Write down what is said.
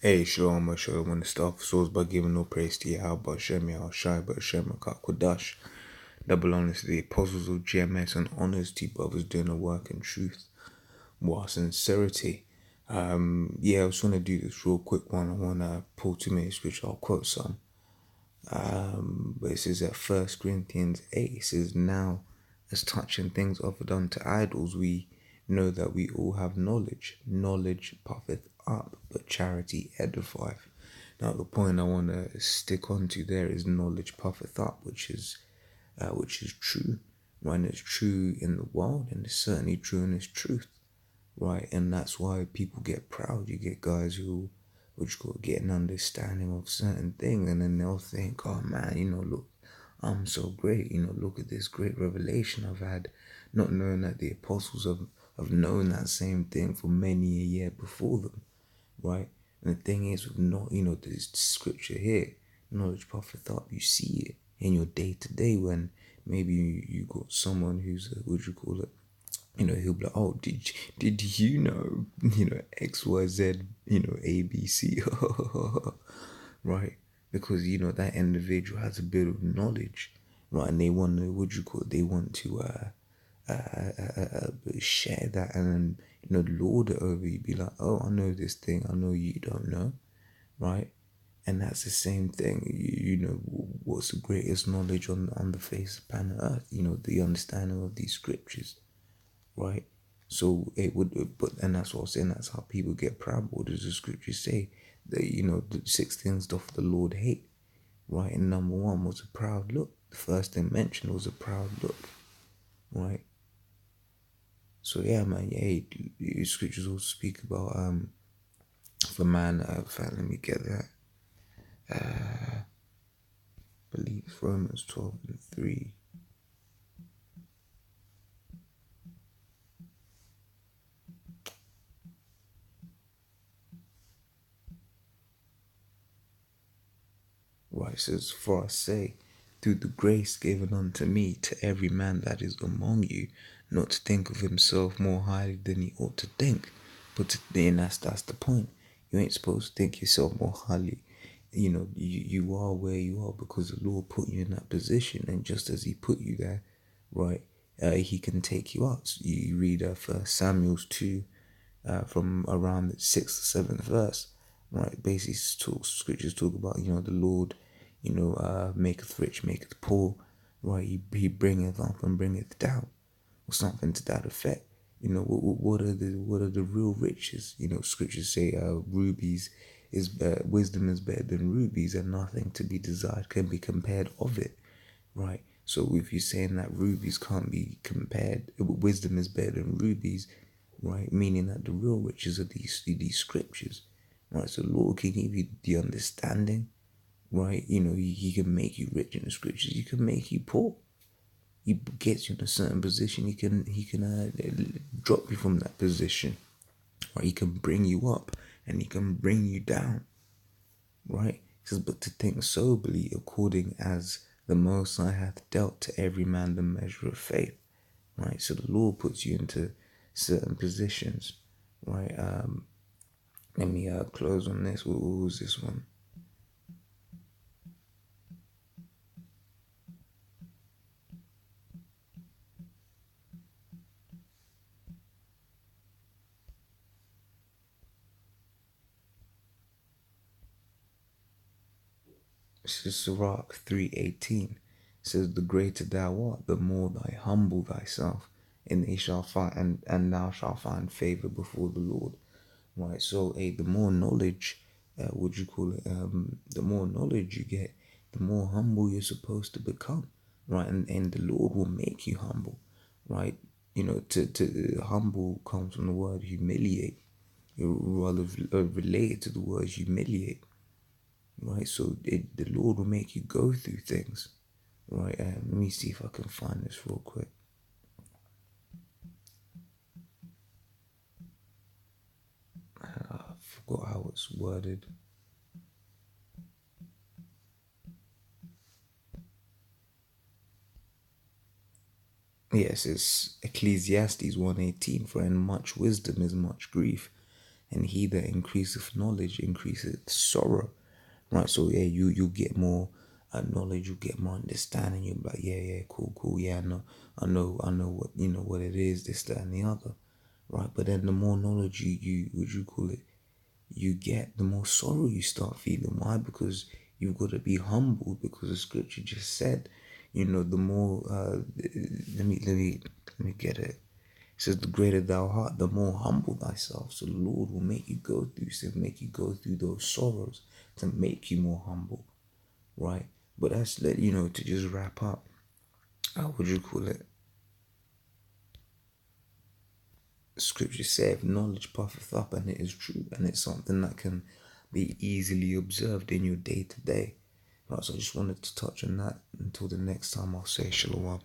Hey, Shalom, when the stuff source by giving no praise to Yahweh, Shem Shai, but Shem Kodash. Double honors to the apostles of GMS and honors to brothers doing the work in truth, more sincerity. I was gonna do this real quick one. I wanna pull 2 minutes, which I'll quote some. But it says at 1 Corinthians 8, it says, "Now, as touching things offered unto idols, we know that we all have knowledge. Knowledge puffeth up, but charity edifieth." Now, the point I want to stick onto there is knowledge puffeth up, which is true. When it's true in the world, and it's certainly true in its truth, right? And that's why people get proud. You get guys who get an understanding of certain things, and then they'll think, "Oh man, look, I'm so great. Look at this great revelation I've had," not knowing that the apostles have known that same thing for many a year before them, right? And the thing is, with this scripture here, knowledge puffeth up. You see it in your day to day when maybe you got someone who's he'll be like, "Oh, did you know, XYZ, ABC," right? Because that individual has a bit of knowledge, right? And they want to, they want to share that, and then lord it over you. Be like, "Oh, I know this thing. I know you don't know," right? And that's the same thing. You know what's the greatest knowledge on the face of planet Earth? The understanding of these scriptures, right? So it would, but and that's what I'm saying. That's how people get proud. What does the scripture say? That the 6 things doth the Lord hate, right? And number 1 was a proud look. The first thing mentioned was a proud look, right? So yeah, man. Yeah, the scriptures also speak about the man. Let me get that. I believe it's Romans 12:3. Right, it says, "For I say, through the grace given unto me, to every man that is among you, not to think of himself more highly than he ought to think." But then that's the point. You ain't supposed to think yourself more highly. You are where you are because the Lord put you in that position, and just as He put you there, right, He can take you out. So you read 1 Samuel 2, from around the 6th or 7th verse, right? Basically, scriptures talk about the Lord, maketh rich, maketh poor, right? He bringeth up and bringeth down, or something to that effect. What are the real riches? Scriptures say, rubies is wisdom is better than rubies, and nothing to be desired can be compared of it, right? So if you're saying that rubies can't be compared, wisdom is better than rubies, right? Meaning that the real riches are these scriptures, right? So the Lord can give you the understanding, right? He can make you rich in the scriptures. He can make you poor. He gets you in a certain position. He can drop you from that position, or he can bring you up and he can bring you down, right? He says, "But to think soberly, according as the Most High hath dealt to every man the measure of faith," right? So the Lord puts you into certain positions, right? Let me close on this. What was this one? This is Sirach 3:18. It says, "The greater thou art, the more thou humble thyself, and they shall find and thou shalt find favor before the Lord." Right. So, the more knowledge, the more knowledge you get, the more humble you're supposed to become, right? And the Lord will make you humble, right? To humble comes from the word humiliate. You're rather related to the word humiliate, right? So the Lord will make you go through things, right? Let me see if I can find this real quick. I forgot how it's worded. Yes, it's Ecclesiastes 1:18. "For in much wisdom is much grief, and he that increaseth knowledge increaseth sorrow. Right, so yeah, you get more knowledge, you get more understanding. You're like, yeah, cool, yeah, I know what what it is, this, that, and the other, right? But then the more knowledge you would you call it, you get, the more sorrow you start feeling. Why? Because you've got to be humble, because the scripture just said, the more let me get it. It says, the greater thou art, the more humble thyself. So the Lord will make you go through stuff, make you go through those sorrows to make you more humble, right? But that's, to just wrap up, how would you call it? Scripture saith, knowledge puffeth up, and it is true, and it's something that can be easily observed in your day to day. Right, so I just wanted to touch on that. Until the next time, I'll say shalom.